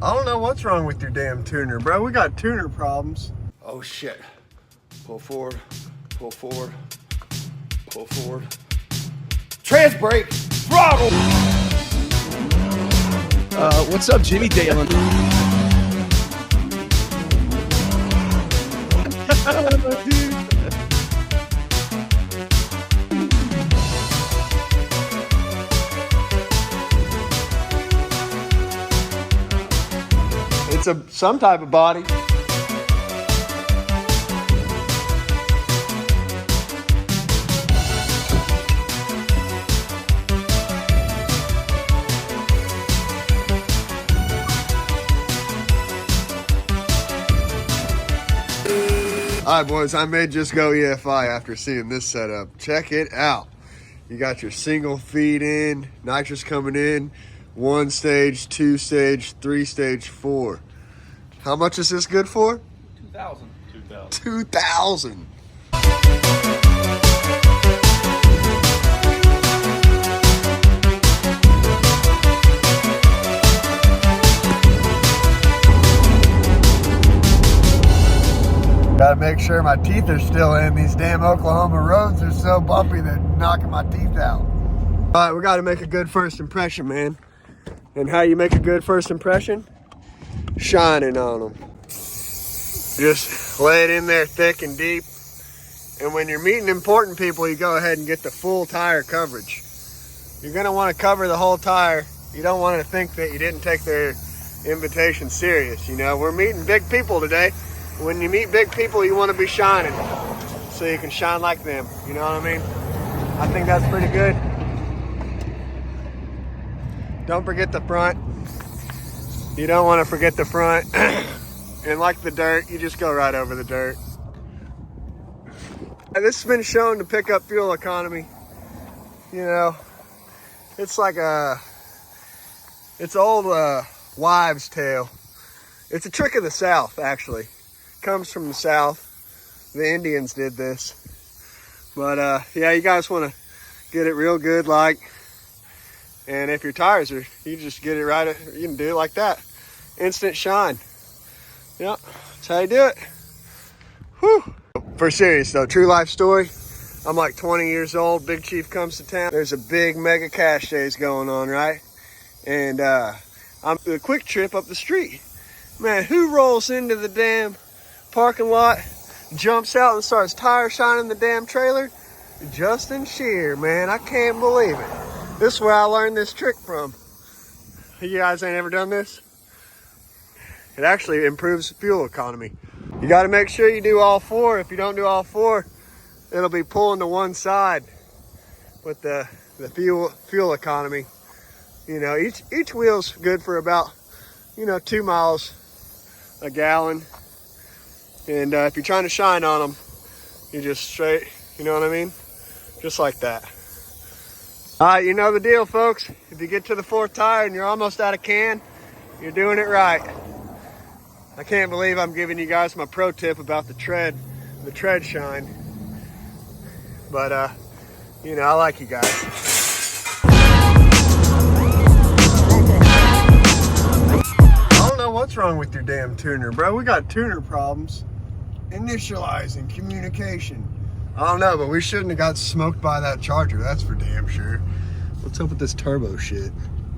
I don't know what's wrong with your damn tuner, bro. We got tuner problems. Oh shit. Pull forward, pull forward, pull forward. Trans brake, throttle! What's up, Jimmy Dalen? It's some type of body. All right, boys, I may just go EFI after seeing this setup. Check it out. You got your single feed in, nitrous coming in, 1 stage, 2 stage, 3 stage, 4. How much is this good for? 2,000. 2,000. Gotta make sure my teeth are still in. These damn Oklahoma roads are so bumpy they're knocking my teeth out. All right, we gotta make a good first impression, man. And how you make a good first impression? Shining on them. Just lay it in there thick and deep. And when you're meeting important people, you go ahead and get the full tire coverage. You're gonna wanna cover the whole tire. You don't wanna think that you didn't take their invitation serious. You know, we're meeting big people today. When you meet big people, you want to be shining so you can shine like them. You know what I mean? I think that's pretty good. Don't forget the front. You don't want to forget the front. And like the dirt, you just go right over the dirt. And this has been shown to pick up fuel economy. You know, it's like it's old wives' tale. It's a trick of the South, actually. Comes from the South. The Indians did this. But yeah, you guys want to get it real good, like, and if your tires are, you just get it right, you can do it like that. Instant shine. Yep, that's how you do it. Whew. For serious though, true life story. I'm like 20 years old, Big Chief comes to town. There's a big mega cash days going on, right? And I'm a quick trip up the street. Man, who rolls into the damn parking lot, jumps out and starts tire shining the damn trailer? Justin Shear, man. I can't believe it. This is where I learned this trick from. You guys ain't ever done this? It actually improves fuel economy. You got to make sure you do all 4. If you don't do all 4, it'll be pulling to one side with the fuel economy. You know, each wheel's good for about, 2 miles a gallon. And if you're trying to shine on them, you just straight, you know what I mean? Just like that. All right, you know the deal, folks. If you get to the 4th tire and you're almost out of can, you're doing it right. I can't believe I'm giving you guys my pro tip about the tread shine. But, I like you guys. I don't know what's wrong with your damn tuner, bro. We got tuner problems. Initializing, communication. I don't know, but we shouldn't have got smoked by that Charger, that's for damn sure. What's up with this turbo shit?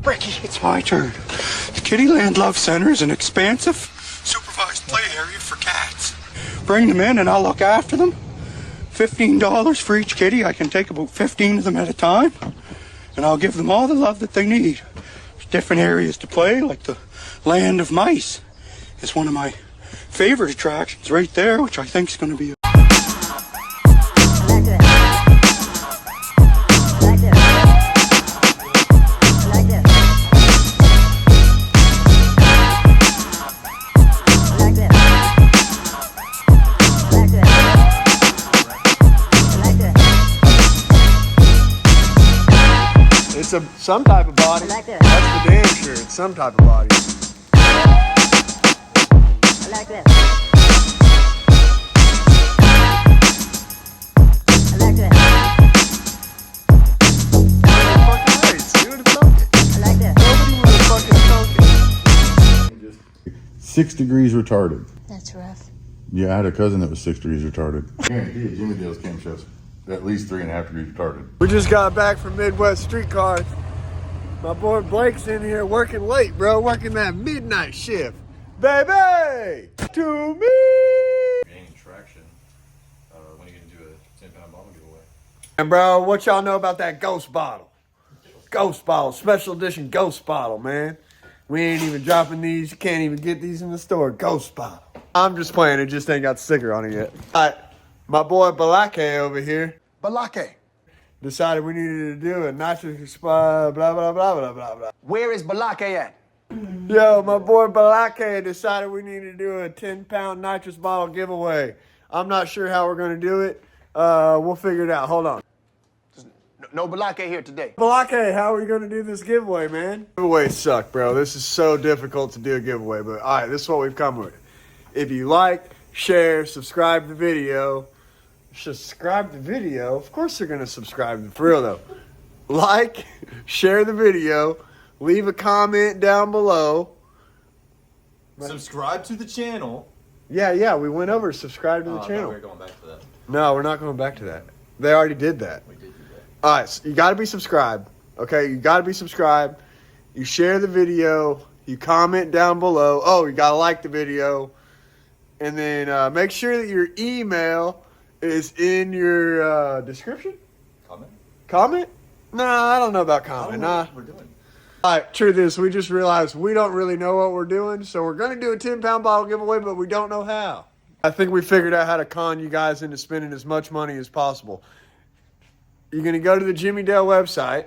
Ricky, it's my turn. The Kittyland Love Center is an expansive, supervised play area for cats. Bring them in and I'll look after them. $15 for each kitty. I can take about 15 of them at a time. And I'll give them all the love that they need. There's different areas to play, like the Land of Mice is one of my favorite attractions right there, which I think is going to be It's some type of body. That's for damn sure. It's some type of body. I like that. I like that. Fucking race, dude. It's okay. I like that. Nobody would have fucking thunk it. 6 degrees retarded. That's rough. Yeah, I had a cousin that was 6 degrees retarded. Guarantee Jimmy Dale's camshafts at least 3.5 degrees retarded. We just got back from Midwest Streetcars. My boy Blake's in here working late, bro. Working that midnight shift. Baby! To me! Gaining traction. When are you gonna do a 10-pound bottle giveaway? And bro, what y'all know about that ghost bottle? Ghost bottle, special edition ghost bottle, man. We ain't even dropping these. You can't even get these in the store. Ghost bottle. I'm just playing. It just ain't got the sticker on it yet. All right, my boy Balake over here. Balake. Decided we needed to do a nitrous blah, blah, blah, blah, blah, blah, blah. Where is Balake at? Yo, my boy Balake decided we needed to do a 10-pound nitrous bottle giveaway. I'm not sure how we're going to do it. We'll figure it out. Hold on. No Balake here today. Balake, how are we going to do this giveaway, man? Giveaways suck, bro. This is so difficult to do a giveaway. But, all right, this is what we've come with. If you like, share, subscribe to the video. Subscribe to the video? Of course they're going to subscribe. For real, though. Like, share the video. Leave a comment down below. Subscribe to the channel. Yeah, we went over subscribe to the I channel. thought we were going back to that. No, we're not going back to that. They already did that. We did do that. All right, so you got to be subscribed. Okay, you got to be subscribed. You share the video. You comment down below. Oh, you got to like the video. And then make sure that your email is in your description. Comment? Nah, I don't know about comment. Nah. We're doing. All right, truth is, we just realized we don't really know what we're doing. So we're going to do a 10-pound bottle giveaway, but we don't know how. I think we figured out how to con you guys into spending as much money as possible. You're going to go to the Jimmy Dale website,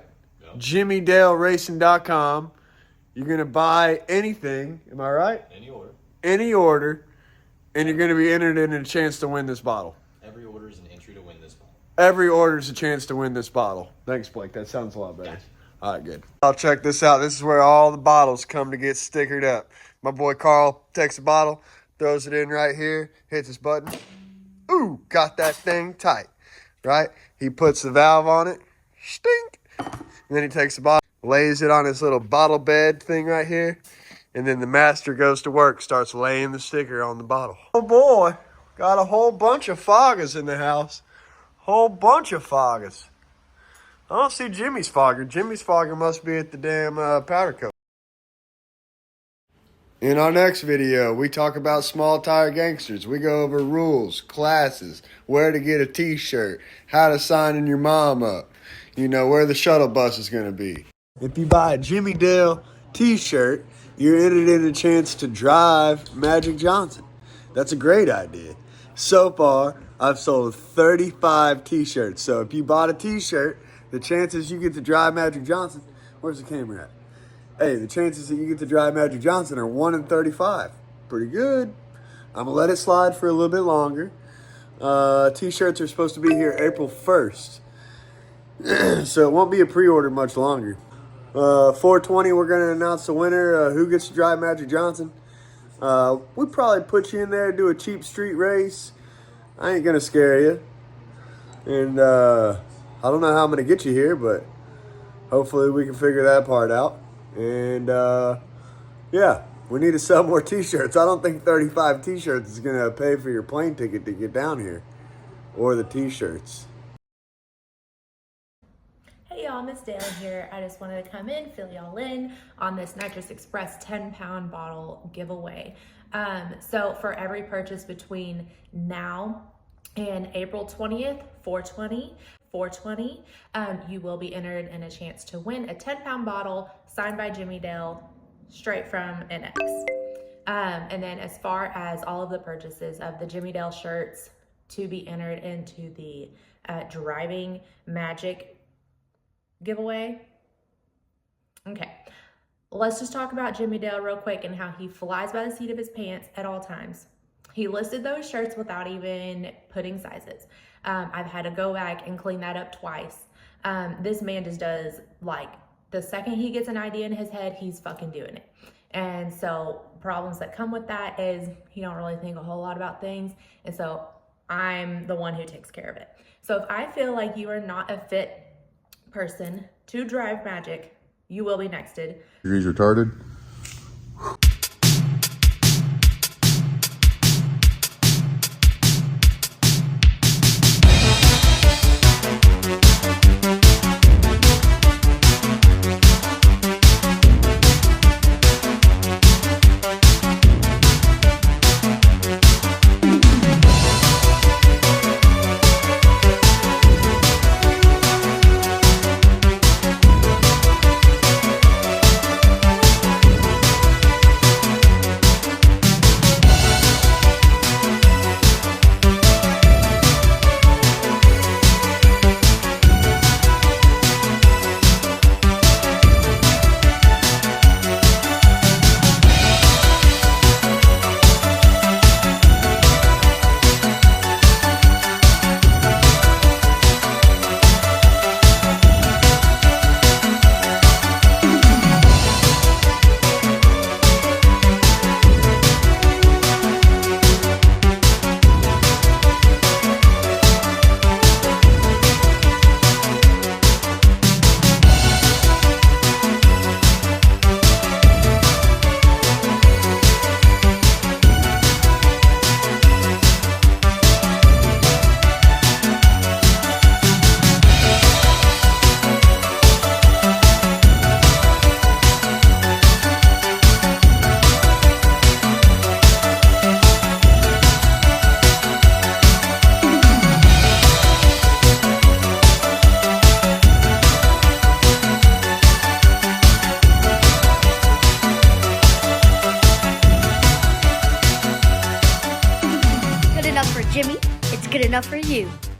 jimmydaleracing.com. You're going to buy anything. Am I right? Any order. Any order. And you're going to be entered in a chance to win this bottle. Every order is an entry to win this bottle. Every order is a chance to win this bottle. Thanks, Blake. That sounds a lot better. All right, good. I'll check this out. This is where all the bottles come to get stickered up. My boy Carl takes a bottle, throws it in right here, hits his button. Ooh, got that thing tight, right? He puts the valve on it, stink. And then he takes the bottle, lays it on his little bottle bed thing right here. And then the master goes to work, starts laying the sticker on the bottle. Oh boy, got a whole bunch of foggers in the house. Whole bunch of foggers. I don't see Jimmy's fogger. Jimmy's fogger must be at the damn powder coat. In our next video, we talk about small tire gangsters. We go over rules, classes, where to get a t-shirt, how to sign in your mom up, you know, where the shuttle bus is going to be. If you buy a Jimmy Dale t-shirt, you're entered in a chance to drive Magic Johnson. That's a great idea. So far, I've sold 35 t-shirts. So if you bought a t-shirt, the chances you get to drive Magic Johnson, where's the camera at? Hey, the chances that you get to drive Magic Johnson are 1 in 35. Pretty good. I'm going to let it slide for a little bit longer. T-shirts are supposed to be here April 1st. So it won't be a pre-order much longer. 420, we're going to announce the winner. Who gets to drive Magic Johnson? We probably put you in there, do a cheap street race. I ain't going to scare you. And I don't know how I'm going to get you here, but hopefully we can figure that part out. And yeah, we need to sell more t-shirts. I don't think 35 t-shirts is going to pay for your plane ticket to get down here. Or the t-shirts. Hey y'all, Miss Dale here. I just wanted to come in, fill y'all in on this Nitrous Express 10-pound bottle giveaway. So for every purchase between now and April 20th, 420, you will be entered in a chance to win a 10-pound bottle signed by Jimmy Dale, straight from NX. And then as far as all of the purchases of the Jimmy Dale shirts to be entered into the Driving Magic giveaway. Okay, let's just talk about Jimmy Dale real quick and how he flies by the seat of his pants at all times. He listed those shirts without even putting sizes. I've had to go back and clean that up twice. This man just does, like, the second he gets an idea in his head, he's fucking doing it. And so problems that come with that is he don't really think a whole lot about things. And so I'm the one who takes care of it. So if I feel like you are not a fit person to drive Magic, you will be nexted. Degrees retarded. enough for you.